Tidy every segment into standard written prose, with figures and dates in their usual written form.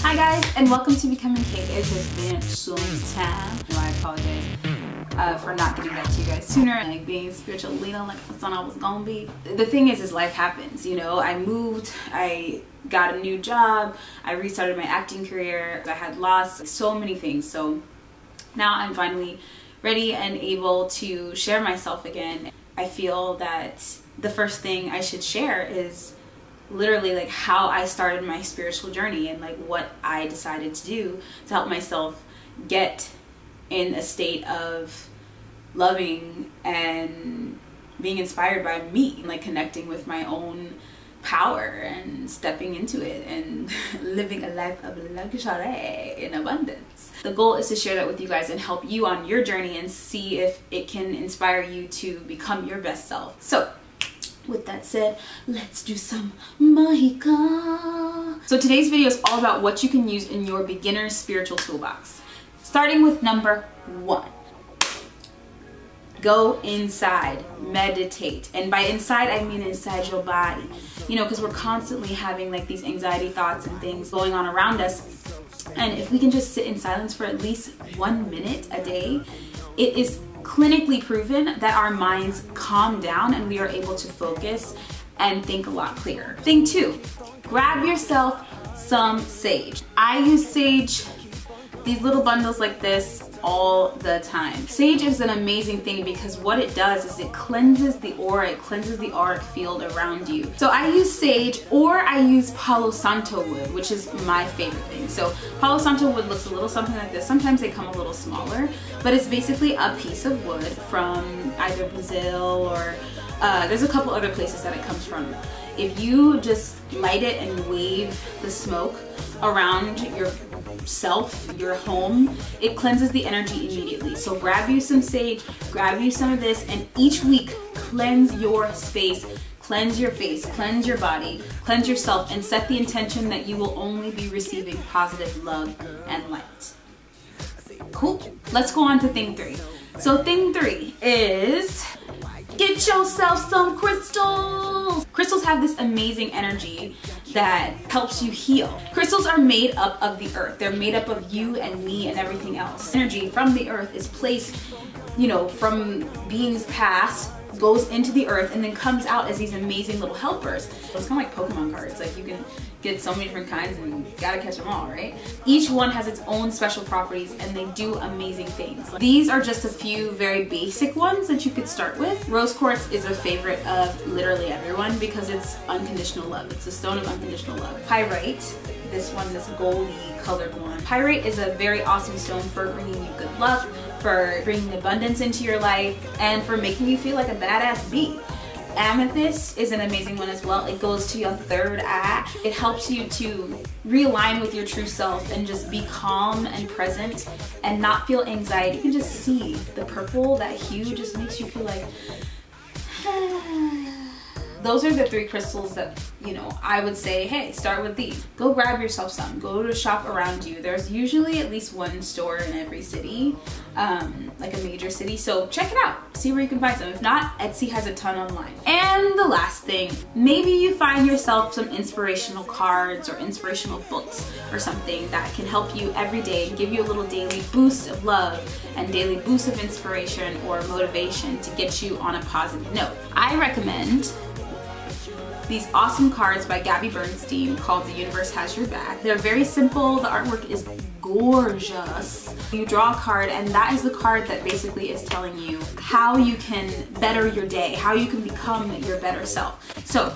Hi guys, and welcome to Becoming Cake. It has been some time. I apologize for not getting back to you guys sooner. Like being spiritual leader like I thought I was gonna be. The thing is life happens, you know. I moved, I got a new job, I restarted my acting career, I had lost so many things. So now I'm finally ready and able to share myself again. I feel that the first thing I should share is literally like how I started my spiritual journey and like what I decided to do to help myself get in a state of loving and being inspired by me, like connecting with my own power and stepping into it and living a life of luxury in abundance. The goal is to share that with you guys and help you on your journey and see if it can inspire you to become your best self. So with that said, let's do some mahika. So today's video is all about what you can use in your beginner's spiritual toolbox. Starting with number 1. Go inside, meditate. And by inside, I mean inside your body. You know, because we're constantly having like these anxiety thoughts and things going on around us. And if we can just sit in silence for at least 1 minute a day, it is clinically proven that our minds calm down and we are able to focus and think a lot clearer. Thing 2, grab yourself some sage. I use sage, these little bundles like this, all the time. Sage is an amazing thing because what it does is it cleanses the aura, it cleanses the auric field around you. So I use sage, or I use Palo Santo wood, which is my favorite thing. So Palo Santo wood looks a little something like this. Sometimes they come a little smaller, but it's basically a piece of wood from either Brazil or there's a couple other places that it comes from. If you just light it and wave the smoke around yourself, your home, it cleanses the energy immediately. So grab you some sage, grab you some of this, and each week cleanse your space, cleanse your face, cleanse your body, cleanse yourself, and set the intention that you will only be receiving positive love and light. Cool. Let's go on to thing 3. So thing 3 is get yourself some crystals. Crystals have this amazing energy that helps you heal. Crystals are made up of the earth. They're made up of you and me and everything else. Energy from the earth is placed, you know, from beings past, goes into the earth and then comes out as these amazing little helpers. It's kind of like Pokemon cards. Like you can get so many different kinds and you gotta catch them all, right? Each one has its own special properties and they do amazing things. These are just a few very basic ones that you could start with. Rose quartz is a favorite of literally everyone because it's unconditional love. It's the stone of unconditional love. Pyrite, this one, this goldy colored one. Pyrite is a very awesome stone for bringing you good luck, for bringing abundance into your life, and for making you feel like a badass bee. Amethyst is an amazing one as well. It goes to your third eye. It helps you to realign with your true self and just be calm and present and not feel anxiety. You can just see the purple, that hue just makes you feel like those are the 3 crystals that, you know, I would say, hey, start with these. Go grab yourself some. Go to a shop around you. There's usually at least one store in every city, like a major city. So check it out. See where you can find some. If not, Etsy has a ton online. And the last thing, maybe you find yourself some inspirational cards or inspirational books or something that can help you every day and give you a little daily boost of love and daily boost of inspiration or motivation to get you on a positive note. I recommend these awesome cards by Gabby Bernstein called The Universe Has Your Back. They're very simple. The artwork is gorgeous. You draw a card and that is the card that basically is telling you how you can better your day, how you can become your better self. So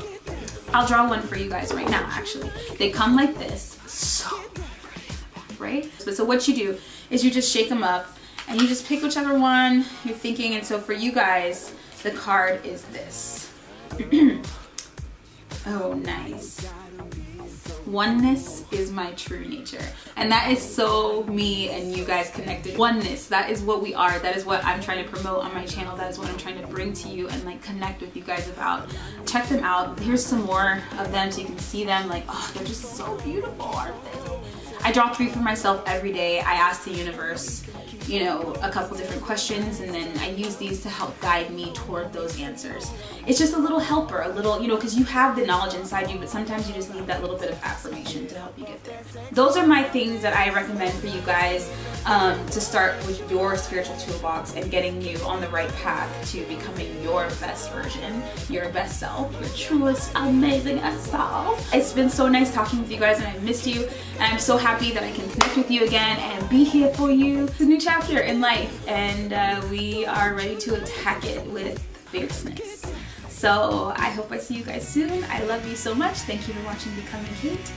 I'll draw one for you guys right now actually. They come like this. So pretty, right? So what you do is you just shake them up and you just pick whichever one you're thinking. And so for you guys, the card is this. Oh, nice. Oneness is my true nature. And that is so me and you guys connected. Oneness, that is what we are. That is what I'm trying to promote on my channel. That is what I'm trying to bring to you and like connect with you guys about. Check them out. Here's some more of them so you can see them. Like, oh, they're just so beautiful, aren't they? I draw 3 for myself every day. I ask the universe you know, a couple different questions, and then I use these to help guide me toward those answers. It's just a little helper, a little, you know, because you have the knowledge inside you, but sometimes you just need that little bit of affirmation to help you get there. Those are my things that I recommend for you guys to start with your spiritual toolbox and getting you on the right path to becoming your best version, your best self, your truest, amazing self. It's been so nice talking with you guys, and I missed you, and I'm so happy that I can connect with you again and be here for you. It's a new chapter in life, and we are ready to attack it with fierceness. So I hope I see you guys soon. I love you so much. Thank you for watching Becoming Kate.